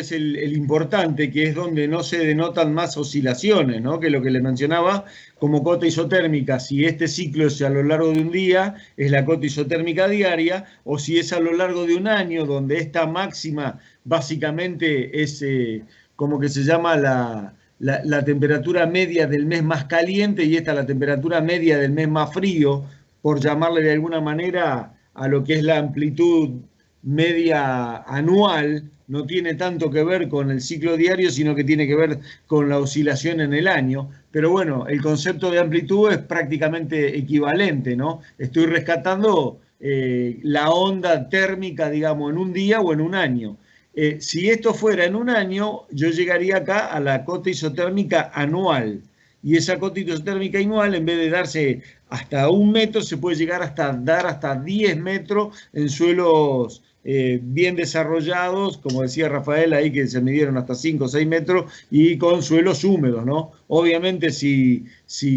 es el importante, que es donde no se denotan más oscilaciones, ¿no? Que lo que le mencionaba como cota isotérmica, si este ciclo es a lo largo de un día, es la cota isotérmica diaria, o si es a lo largo de un año, donde esta máxima básicamente es como que se llama la temperatura media del mes más caliente y esta la temperatura media del mes más frío, por llamarle de alguna manera a lo que es la amplitud media anual, no tiene tanto que ver con el ciclo diario, sino que tiene que ver con la oscilación en el año. Pero bueno, el concepto de amplitud es prácticamente equivalente, ¿no? Estoy rescatando la onda térmica, digamos, en un día o en un año. Si esto fuera en un año, yo llegaría acá a la cota isotérmica anual. Y esa cota isotérmica anual, en vez de darse hasta 1 metro, se puede llegar hasta dar hasta 10 metros en suelos bien desarrollados, como decía Rafael ahí, que se midieron hasta 5 o 6 metros, y con suelos húmedos, ¿no? Obviamente,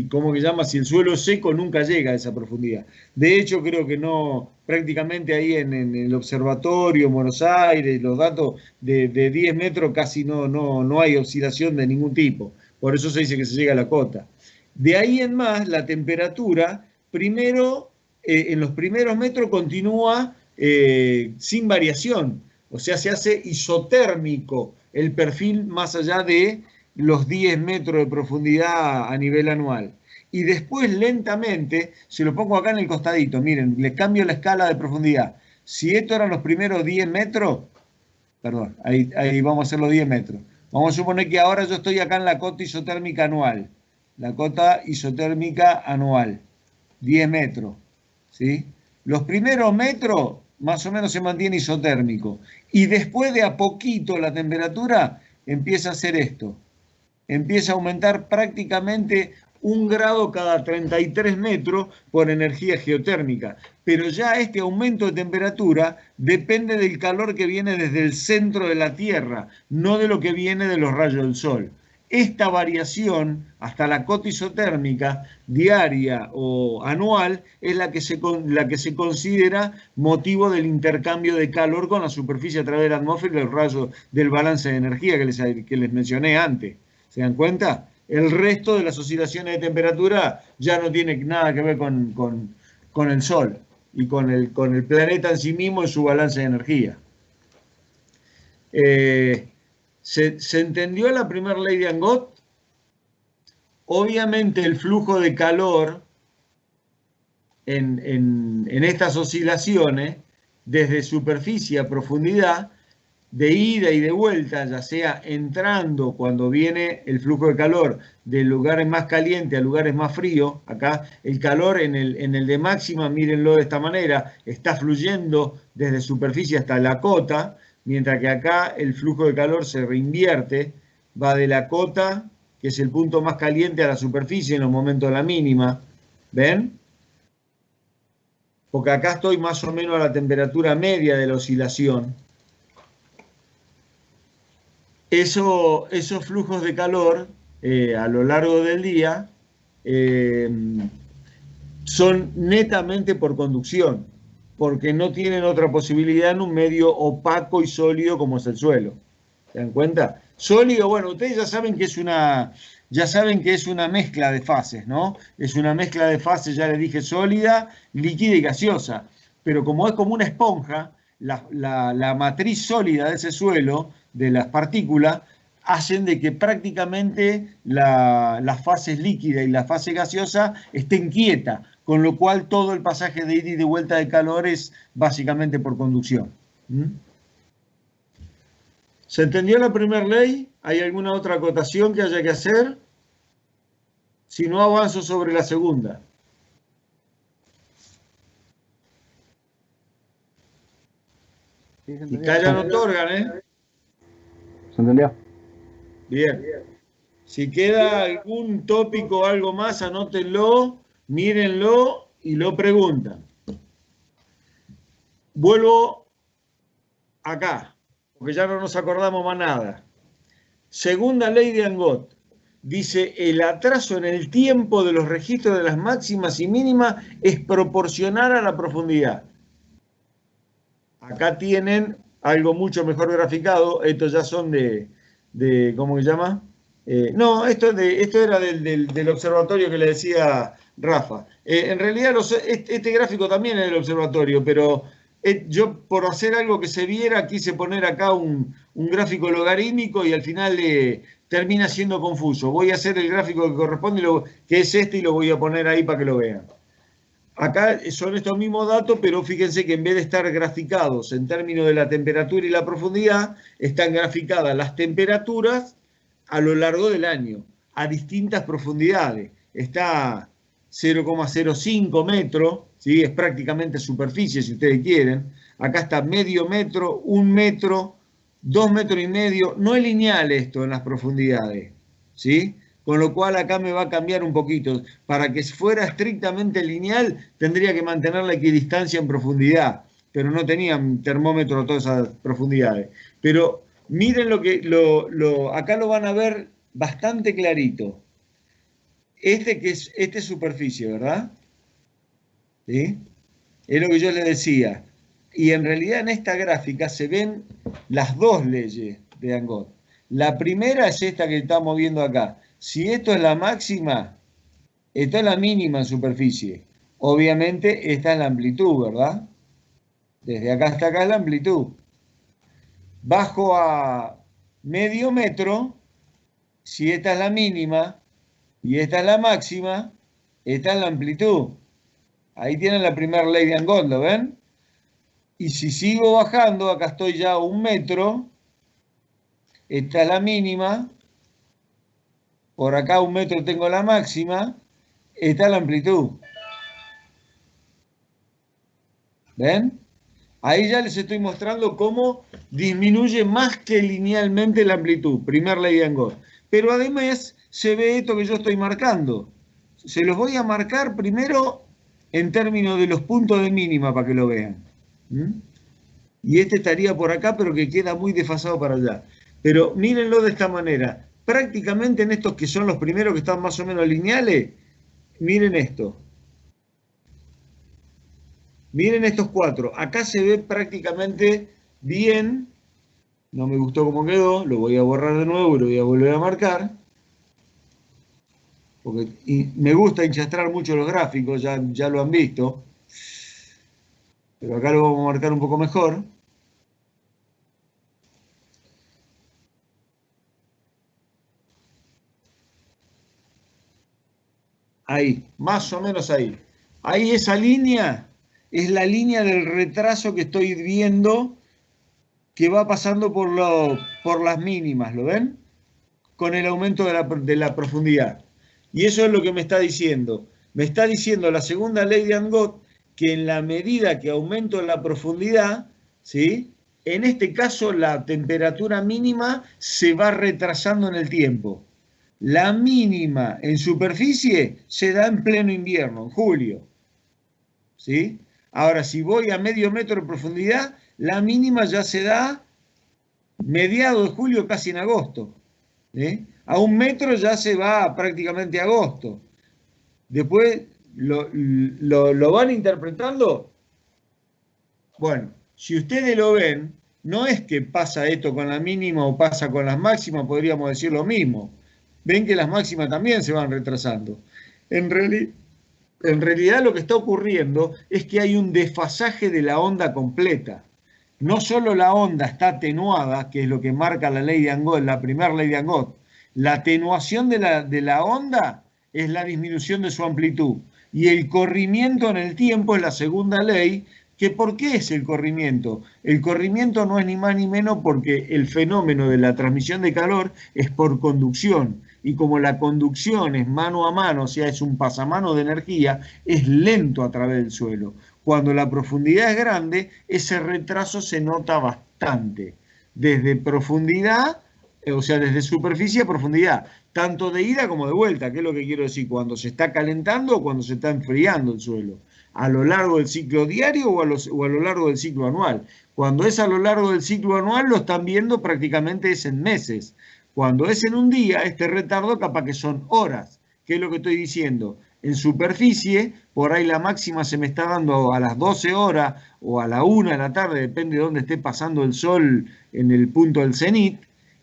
¿cómo que llama? Si el suelo es seco, nunca llega a esa profundidad. De hecho, creo que no, prácticamente ahí en el observatorio, en Buenos Aires, los datos de 10 metros casi no hay oscilación de ningún tipo. Por eso se dice que se llega a la cota. De ahí en más, la temperatura, primero, en los primeros metros continúa sin variación, o sea, se hace isotérmico el perfil más allá de los 10 metros de profundidad a nivel anual. Y después lentamente, se lo pongo acá en el costadito, miren, les cambio la escala de profundidad. Si esto eran los primeros 10 metros, perdón, ahí vamos a hacer los 10 metros. Vamos a suponer que ahora yo estoy acá en la cota isotérmica anual. La cota isotérmica anual, 10 metros, ¿sí? Los primeros metros más o menos se mantiene isotérmico. Y después de a poquito la temperatura empieza a hacer esto. Empieza a aumentar prácticamente 1 grado cada 33 metros por energía geotérmica. Pero ya este aumento de temperatura depende del calor que viene desde el centro de la Tierra, no de lo que viene de los rayos del Sol. Esta variación hasta la cota isotérmica diaria o anual es la que se considera motivo del intercambio de calor con la superficie a través de la atmósfera y los rayos del balance de energía que les mencioné antes. ¿Se dan cuenta? El resto de las oscilaciones de temperatura ya no tiene nada que ver con el Sol y con el planeta en sí mismo y su balance de energía. ¿Se entendió la primera ley de Angot? Obviamente el flujo de calor en estas oscilaciones, desde superficie a profundidad, de ida y de vuelta, ya sea entrando cuando viene el flujo de calor de lugares más calientes a lugares más fríos, acá el calor en el de máxima, mírenlo de esta manera, está fluyendo desde superficie hasta la cota, mientras que acá el flujo de calor se reinvierte, va de la cota, que es el punto más caliente, a la superficie en los momentos de la mínima. ¿Ven? Porque acá estoy más o menos a la temperatura media de la oscilación. Esos flujos de calor a lo largo del día son netamente por conducción, porque no tienen otra posibilidad en un medio opaco y sólido como es el suelo. ¿Se dan cuenta? Sólido, bueno, ustedes ya saben que es una mezcla de fases, ¿no? Es una mezcla de fases, ya les dije, sólida, líquida y gaseosa. Pero como es como una esponja, la matriz sólida de ese suelo, de las partículas, hacen de que prácticamente las fases líquida y la fase gaseosa estén quietas, con lo cual todo el pasaje de ida y de vuelta de calor es básicamente por conducción. ¿Se entendió la primera ley? ¿Hay alguna otra acotación que haya que hacer? Si no, avanzo sobre la segunda. Y callan otorgan, ¿eh? ¿Se entendió? Bien. Si queda algún tópico o algo más, anótenlo, mírenlo y lo preguntan. Vuelvo acá, porque ya no nos acordamos más nada. Segunda ley de Angot. Dice, el atraso en el tiempo de los registros de las máximas y mínimas es proporcional a la profundidad. Acá tienen algo mucho mejor graficado. Estos ya son ¿cómo se llama? No, esto era del observatorio que le decía Rafa. En realidad este gráfico también es del observatorio, pero yo por hacer algo que se viera quise poner acá un gráfico logarítmico y al final termina siendo confuso. Voy a hacer el gráfico que corresponde, que es este, y lo voy a poner ahí para que lo vean. Acá son estos mismos datos, pero fíjense que en vez de estar graficados en términos de la temperatura y la profundidad, están graficadas las temperaturas a lo largo del año, a distintas profundidades. Está 0,05 metros, ¿sí? Es prácticamente superficie, si ustedes quieren. Acá está medio metro, 1 metro, 2 metros y medio. No es lineal esto en las profundidades, ¿sí? Con lo cual acá me va a cambiar un poquito. Para que fuera estrictamente lineal, tendría que mantener la equidistancia en profundidad, pero no tenían termómetro a todas esas profundidades. Pero miren acá lo van a ver bastante clarito. Este es superficie, ¿verdad? ¿Sí? Es lo que yo les decía. Y en realidad en esta gráfica se ven las dos leyes de Angot. La primera es esta que estamos viendo acá. Si esto es la máxima, esto es la mínima en superficie. Obviamente esta es la amplitud, ¿verdad? Desde acá hasta acá es la amplitud. Bajo a medio metro, si esta es la mínima y esta es la máxima, esta es la amplitud. Ahí tienen la primera ley de Angot, ¿lo ven? Y si sigo bajando, acá estoy ya a 1 metro, esta es la mínima, por acá a 1 metro tengo la máxima, esta es la amplitud. ¿Ven? Ahí ya les estoy mostrando cómo disminuye más que linealmente la amplitud, primer ley de Angot. Pero además se ve esto que yo estoy marcando. Se los voy a marcar primero en términos de los puntos de mínima para que lo vean. Y este estaría por acá, pero que queda muy desfasado para allá. Pero mírenlo de esta manera. Prácticamente en estos que son los primeros que están más o menos lineales, miren esto. Miren estos cuatro. Acá se ve prácticamente bien. No me gustó cómo quedó. Lo voy a borrar de nuevo y lo voy a volver a marcar. Porque me gusta hinchastrar mucho los gráficos, ya lo han visto. Pero acá lo vamos a marcar un poco mejor. Ahí, más o menos ahí. Ahí esa línea es la línea del retraso que estoy viendo que va pasando por las mínimas, ¿lo ven? Con el aumento de la profundidad. Y eso es lo que me está diciendo. Me está diciendo la segunda ley de Angot que en la medida que aumento la profundidad, ¿sí? En este caso la temperatura mínima se va retrasando en el tiempo. La mínima en superficie se da en pleno invierno, en julio. ¿Sí? Ahora, si voy a medio metro de profundidad, la mínima ya se da mediados de julio, casi en agosto. A 1 metro ya se va prácticamente a agosto. Después, ¿lo van interpretando? Bueno, si ustedes lo ven, no es que pasa esto con la mínima o pasa con las máximas, podríamos decir lo mismo. Ven que las máximas también se van retrasando. En realidad lo que está ocurriendo es que hay un desfasaje de la onda completa. No solo la onda está atenuada, que es lo que marca la ley de Angot, la primera ley de Angot. La atenuación de la onda es la disminución de su amplitud. Y el corrimiento en el tiempo es la segunda ley. ¿Por qué es el corrimiento? El corrimiento no es ni más ni menos porque el fenómeno de la transmisión de calor es por conducción. Y como la conducción es mano a mano, o sea, es un pasamano de energía, es lento a través del suelo. Cuando la profundidad es grande, ese retraso se nota bastante. Desde profundidad, o sea, desde superficie a profundidad, tanto de ida como de vuelta, que es lo que quiero decir, cuando se está calentando o cuando se está enfriando el suelo. A lo largo del ciclo diario o a lo largo del ciclo anual. Cuando es a lo largo del ciclo anual, lo están viendo prácticamente es en meses. Cuando es en un día, este retardo capaz que son horas. ¿Qué es lo que estoy diciendo? En superficie, por ahí la máxima se me está dando a las 12 horas o a la 1 de la tarde, depende de dónde esté pasando el sol en el punto del cenit,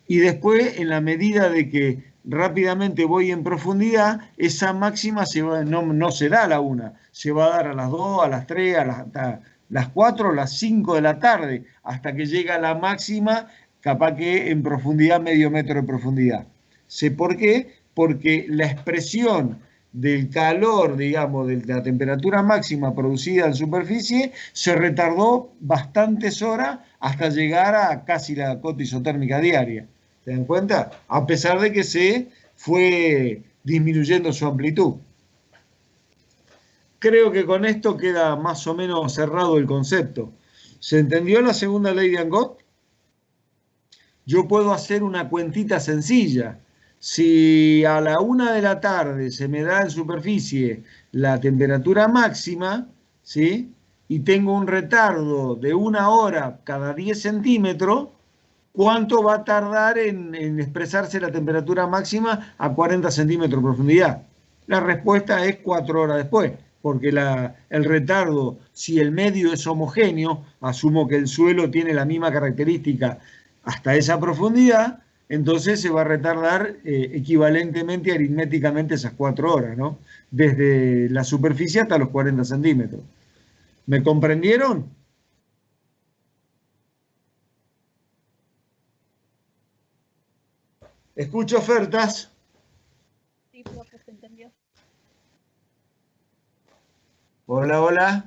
y después, en la medida de que rápidamente voy en profundidad, esa máxima no se da a la 1, se va a dar a las 2, a las 3, a las 4, a las 5 de la tarde, hasta que llega a la máxima, capaz que en profundidad, medio metro de profundidad. ¿Sé por qué? Porque la expresión del calor, digamos, de la temperatura máxima producida en superficie, se retardó bastantes horas hasta llegar a casi la cota isotérmica diaria. ¿Se dan cuenta? A pesar de que se fue disminuyendo su amplitud. Creo que con esto queda más o menos cerrado el concepto. ¿Se entendió la segunda ley de Angot? Yo puedo hacer una cuentita sencilla. Si a la 1 de la tarde se me da en superficie la temperatura máxima, ¿sí? Y tengo un retardo de 1 hora cada 10 centímetros, ¿cuánto va a tardar en expresarse la temperatura máxima a 40 centímetros de profundidad? La respuesta es 4 horas después, porque el retardo, si el medio es homogéneo, asumo que el suelo tiene la misma característica hasta esa profundidad, entonces se va a retardar equivalentemente aritméticamente esas 4 horas, ¿no? Desde la superficie hasta los 40 centímetros. ¿Me comprendieron? Escucho ofertas. Sí, profe, se entendió. Hola, hola.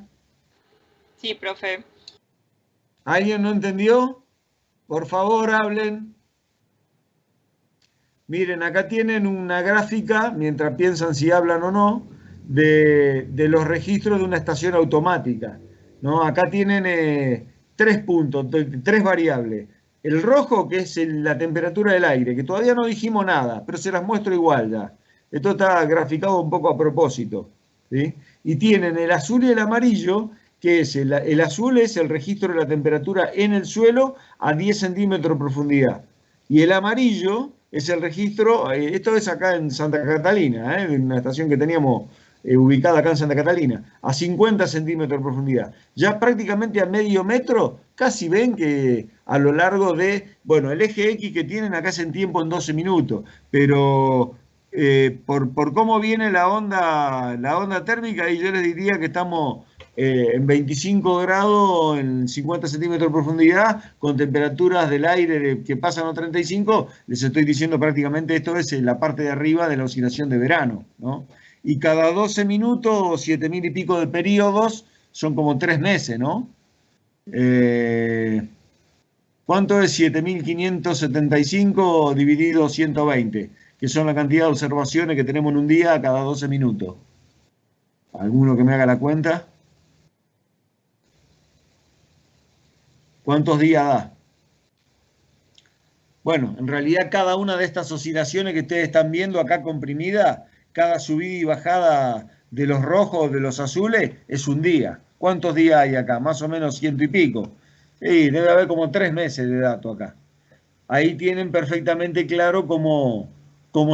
Sí, profe. ¿Alguien no entendió? Por favor, hablen. Miren, acá tienen una gráfica, mientras piensan si hablan o no, de los registros de una estación automática, ¿no? Acá tienen 3 puntos, 3 variables. El rojo, que es la temperatura del aire, que todavía no dijimos nada, pero se las muestro igual ya. Esto está graficado un poco a propósito, ¿sí? Y tienen el azul y el amarillo, que es el azul es el registro de la temperatura en el suelo a 10 centímetros de profundidad. Y el amarillo es el registro, esto es acá en Santa Catalina, en una estación que teníamos ubicada acá en Santa Catalina, a 50 centímetros de profundidad. Ya prácticamente a medio metro, casi ven que a lo largo de, bueno, el eje X que tienen acá es en tiempo en 12 minutos, pero por cómo viene la onda térmica, y yo les diría que estamos en 25 grados, en 50 centímetros de profundidad, con temperaturas del aire que pasan a 35, les estoy diciendo prácticamente esto es la parte de arriba de la oscilación de verano, ¿no? Y cada 12 minutos, 7.000 y pico de periodos, son como 3 meses, ¿no? ¿Cuánto es 7.575 dividido 120? Que son la cantidad de observaciones que tenemos en un día cada 12 minutos. ¿Alguno que me haga la cuenta? ¿Cuántos días da? Bueno, en realidad cada una de estas oscilaciones que ustedes están viendo acá comprimida, cada subida y bajada de los rojos, de los azules, es un día. ¿Cuántos días hay acá? Más o menos 100 y pico. Sí, debe haber como 3 meses de dato acá. Ahí tienen perfectamente claro cómo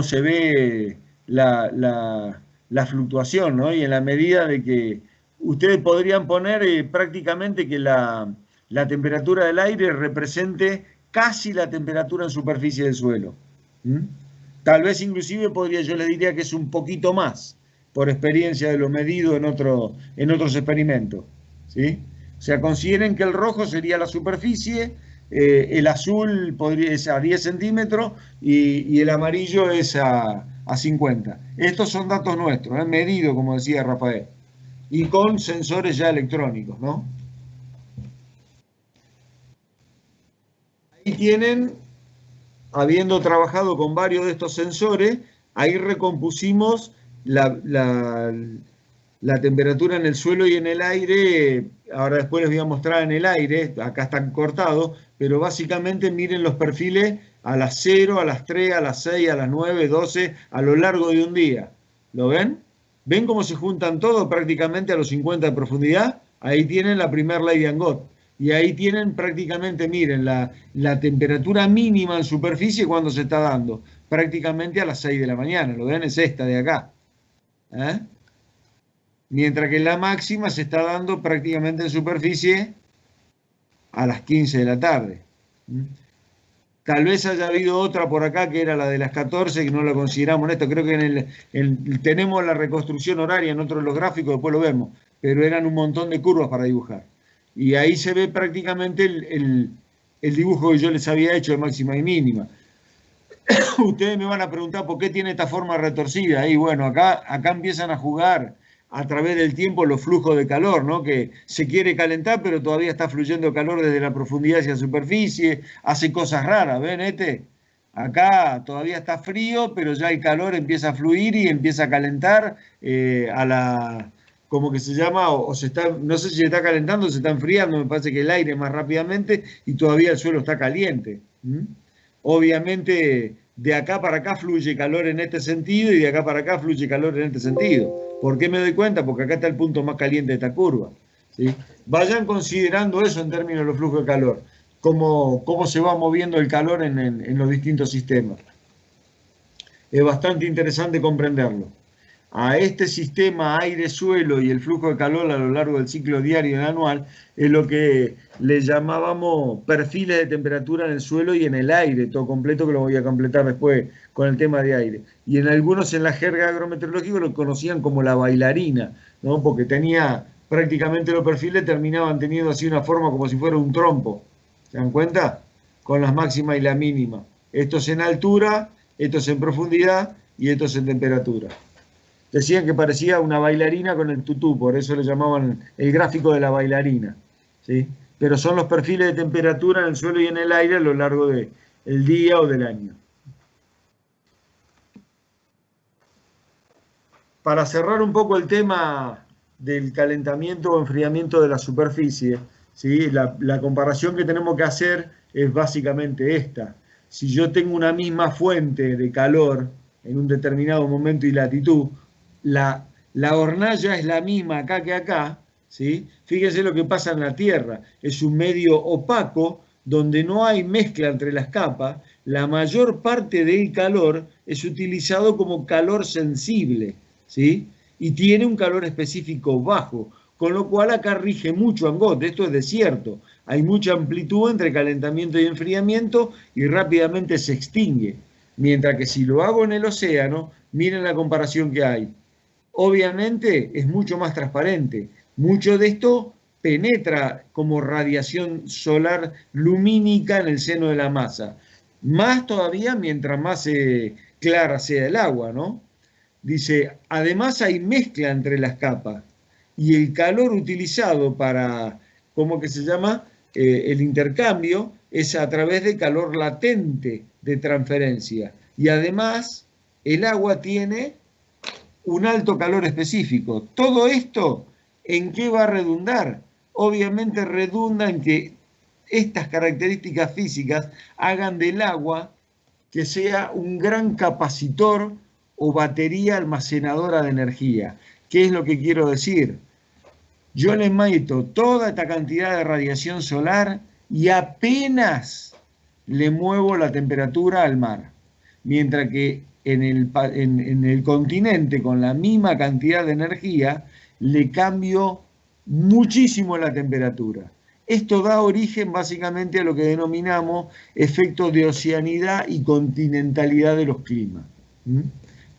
se ve la fluctuación, ¿no? Y en la medida de que ustedes podrían poner prácticamente que la temperatura del aire represente casi la temperatura en superficie del suelo. Tal vez inclusive yo les diría que es un poquito más, por experiencia de lo medido en otros experimentos, ¿sí? O sea, consideren que el rojo sería la superficie, el azul es a 10 centímetros y el amarillo es a 50. Estos son datos nuestros, medido, como decía Rafael, y con sensores ya electrónicos, ¿no? Ahí tienen, habiendo trabajado con varios de estos sensores, ahí recompusimos la temperatura en el suelo y en el aire. Ahora después les voy a mostrar en el aire, acá están cortados, pero básicamente miren los perfiles a las 0, a las 3, a las 6, a las 9, 12, a lo largo de un día. ¿Lo ven? ¿Ven cómo se juntan todos prácticamente a los 50 de profundidad? Ahí tienen la primera ley de Angot. Y ahí tienen prácticamente, miren, la temperatura mínima en superficie cuando se está dando. Prácticamente a las 6 de la mañana. ¿Lo ven? Es esta de acá. mientras que la máxima se está dando prácticamente en superficie a las 15 de la tarde. Tal vez haya habido otra por acá que era la de las 14, que no la consideramos en esto. Creo que tenemos la reconstrucción horaria en otro de los gráficos, después lo vemos, pero eran un montón de curvas para dibujar. Y ahí se ve prácticamente el dibujo que yo les había hecho de máxima y mínima. Ustedes me van a preguntar por qué tiene esta forma retorcida. Y bueno, acá empiezan a jugar a través del tiempo los flujos de calor, ¿no? Que se quiere calentar, pero todavía está fluyendo calor desde la profundidad hacia la superficie, hace cosas raras, ¿ven Acá todavía está frío, pero ya el calor empieza a fluir y empieza a calentar como que se llama, o se está, no sé si se está calentando o se está enfriando, me parece que el aire más rápidamente y todavía el suelo está caliente. Obviamente de acá para acá fluye calor en este sentido y de acá para acá fluye calor en este sentido. ¿Por qué me doy cuenta? Porque acá está el punto más caliente de esta curva. ¿Sí? Vayan considerando eso en términos de los flujos de calor, cómo se va moviendo el calor en los distintos sistemas. Es bastante interesante comprenderlo. A este sistema aire-suelo y el flujo de calor a lo largo del ciclo diario y anual es lo que le llamábamos perfiles de temperatura en el suelo y en el aire, todo completo, que lo voy a completar después con el tema de aire. Y en algunos en la jerga agrometeorológica lo conocían como la bailarina, ¿no? Porque tenía prácticamente los perfiles terminaban teniendo así una forma como si fuera un trompo. ¿Se dan cuenta? Con las máximas y la mínima. Estos en altura, estos en profundidad y estos en temperatura. Decían que parecía una bailarina con el tutú, por eso le llamaban el gráfico de la bailarina, ¿sí? Pero son los perfiles de temperatura en el suelo y en el aire a lo largo del día o del año. Para cerrar un poco el tema del calentamiento o enfriamiento de la superficie, ¿sí? La comparación que tenemos que hacer es básicamente esta. Si yo tengo una misma fuente de calor en un determinado momento y latitud, la hornalla es la misma acá que acá, ¿sí? Fíjense lo que pasa en la Tierra, es un medio opaco donde no hay mezcla entre las capas, la mayor parte del calor es utilizado como calor sensible, ¿sí? Y tiene un calor específico bajo, con lo cual acá rige mucho Angot, esto es desierto, hay mucha amplitud entre calentamiento y enfriamiento y rápidamente se extingue, mientras que si lo hago en el océano, miren la comparación que hay. Obviamente es mucho más transparente. Mucho de esto penetra como radiación solar lumínica en el seno de la masa. Más todavía mientras más clara sea el agua, ¿no? Dice, además hay mezcla entre las capas y el calor utilizado para, ¿cómo que se llama? El intercambio es a través de calor latente de transferencia. Y además el agua tiene un alto calor específico. Todo esto, ¿en qué va a redundar? Obviamente redunda en que estas características físicas hagan del agua que sea un gran capacitor o batería almacenadora de energía. ¿Qué es lo que quiero decir? Yo le meto toda esta cantidad de radiación solar y apenas le muevo la temperatura al mar. Mientras que en el continente, con la misma cantidad de energía, le cambio muchísimo la temperatura. Esto da origen básicamente a lo que denominamos efectos de oceanidad y continentalidad de los climas.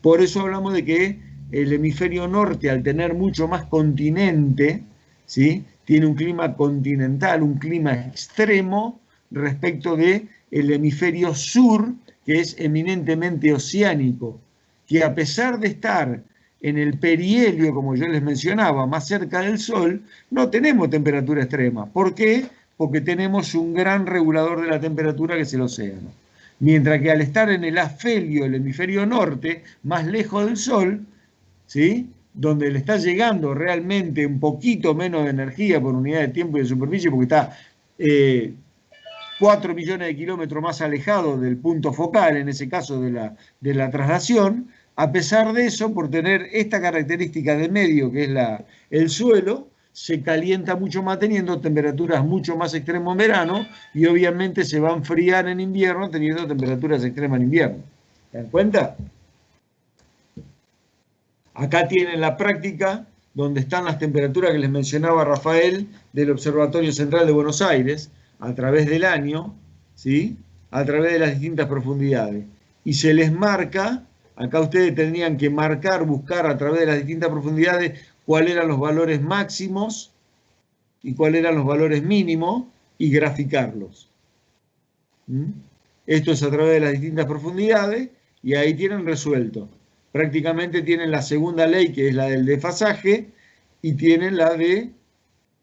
Por eso hablamos de que el hemisferio norte, al tener mucho más continente, ¿sí? Tiene un clima continental, un clima extremo respecto del hemisferio sur, que es eminentemente oceánico, que a pesar de estar en el perihelio, como yo les mencionaba, más cerca del Sol, no tenemos temperatura extrema. ¿Por qué? Porque tenemos un gran regulador de la temperatura que es el océano. Mientras que al estar en el afelio, el hemisferio norte, más lejos del Sol, ¿sí? Donde le está llegando realmente un poquito menos de energía por unidad de tiempo y de superficie, porque está 4 millones de kilómetros más alejado del punto focal, en ese caso de la traslación, a pesar de eso, por tener esta característica de medio, que es el suelo, se calienta mucho más teniendo temperaturas mucho más extremas en verano y obviamente se va a enfriar en invierno teniendo temperaturas extremas en invierno. ¿Se dan cuenta? Acá tienen la práctica donde están las temperaturas que les mencionaba Rafael del Observatorio Central de Buenos Aires, a través del año, ¿sí? A través de las distintas profundidades. Y se les marca, acá ustedes tendrían que marcar, buscar a través de las distintas profundidades cuáles eran los valores máximos y cuáles eran los valores mínimos y graficarlos. Esto es a través de las distintas profundidades y ahí tienen resuelto. Prácticamente tienen la segunda ley, que es la del desfasaje, y tienen la de,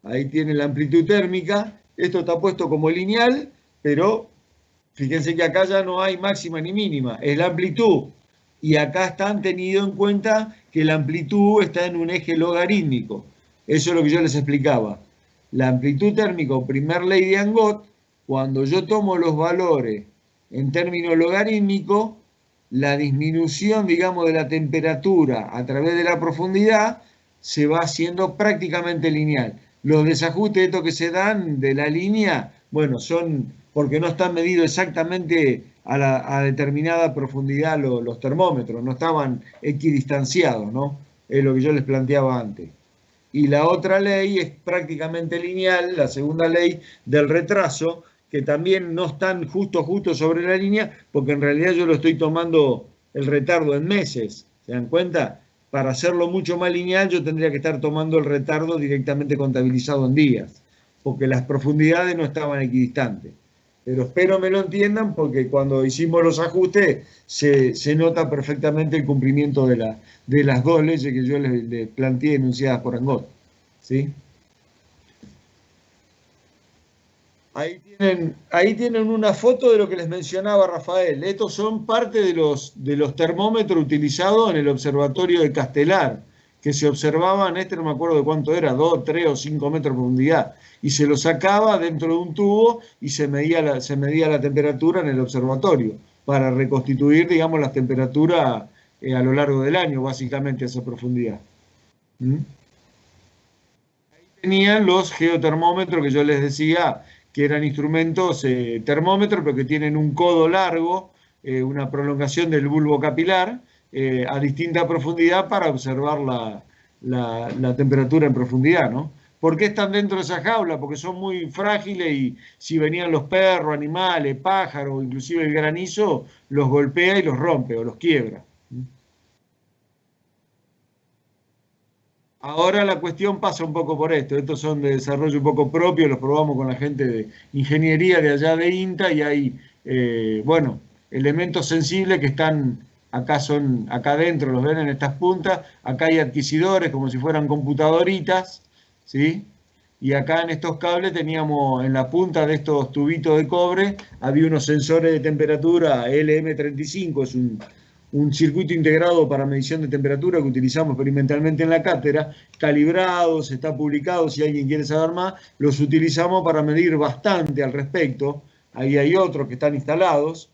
ahí tienen la amplitud térmica. Esto está puesto como lineal, pero fíjense que acá ya no hay máxima ni mínima, es la amplitud. Y acá están tenido en cuenta que la amplitud está en un eje logarítmico. Eso es lo que yo les explicaba. La amplitud térmica, o primer ley de Angot, cuando yo tomo los valores en términos logarítmicos, la disminución, digamos, de la temperatura a través de la profundidad se va haciendo prácticamente lineal. Los desajustes estos que se dan de la línea, bueno, son porque no están medidos exactamente a determinada profundidad los termómetros, no estaban equidistanciados, ¿no? Es lo que yo les planteaba antes. Y la otra ley es prácticamente lineal, la segunda ley del retraso, que también no están justo sobre la línea, porque en realidad yo lo estoy tomando el retardo en meses, ¿se dan cuenta? Para hacerlo mucho más lineal yo tendría que estar tomando el retardo directamente contabilizado en días, porque las profundidades no estaban equidistantes. Pero espero me lo entiendan, porque cuando hicimos los ajustes se nota perfectamente el cumplimiento de las dos leyes que yo les planteé enunciadas por Angot, ¿sí? Ahí tienen una foto de lo que les mencionaba Rafael. Estos son parte de los termómetros utilizados en el observatorio de Castelar, que se observaban, no me acuerdo de cuánto era, 2, 3 o 5 metros de profundidad, y se lo sacaba dentro de un tubo y se medía la temperatura en el observatorio, para reconstituir, digamos, las temperaturas a lo largo del año, básicamente a esa profundidad. Ahí tenían los geotermómetros que yo les decía, que eran instrumentos termómetros, pero que tienen un codo largo, una prolongación del bulbo capilar, a distinta profundidad para observar la temperatura en profundidad, ¿no? ¿Por qué están dentro de esa jaula? Porque son muy frágiles y si venían los perros, animales, pájaros, inclusive el granizo, los golpea y los rompe o los quiebra. Ahora la cuestión pasa un poco por esto. Estos son de desarrollo un poco propio, los probamos con la gente de ingeniería de allá de INTA y hay, bueno, elementos sensibles que están acá adentro, los ven en estas puntas. Acá hay adquisidores como si fueran computadoritas, ¿sí? Y acá en estos cables teníamos en la punta de estos tubitos de cobre, había unos sensores de temperatura LM35, es un circuito integrado para medición de temperatura que utilizamos experimentalmente en la cátedra, calibrados, está publicado, si alguien quiere saber más, los utilizamos para medir bastante al respecto. Ahí hay otros que están instalados.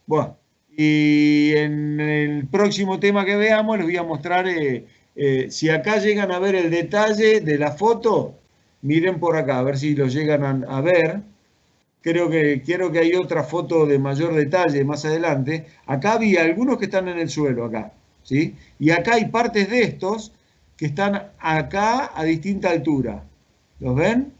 Bueno, y en el próximo tema que veamos les voy a mostrar, si acá llegan a ver el detalle de la foto, miren por acá, a ver si lo llegan a ver. Quiero que hay otra foto de mayor detalle más adelante. Acá había algunos que están en el suelo, acá, ¿sí? Y acá hay partes de estos que están acá a distinta altura. ¿Los ven?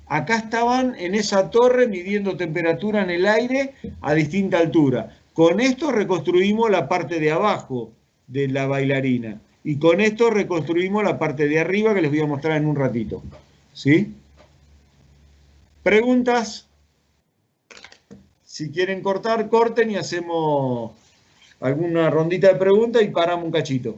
Acá estaban en esa torre midiendo temperatura en el aire a distinta altura. Con esto reconstruimos la parte de abajo de la bailarina. Y con esto reconstruimos la parte de arriba que les voy a mostrar en un ratito. ¿Sí? ¿Preguntas? Si quieren cortar, corten y hacemos alguna rondita de preguntas y paramos un cachito.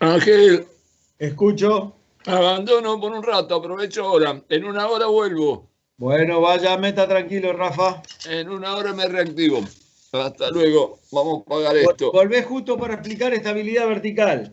Ángel, Escucho. abandono por un rato, aprovecho ahora. En una hora vuelvo. Bueno, vaya, meta tranquilo, Rafa. En 1 hora me reactivo. Hasta luego. Vamos a pagar esto. Volvés justo para explicar estabilidad vertical.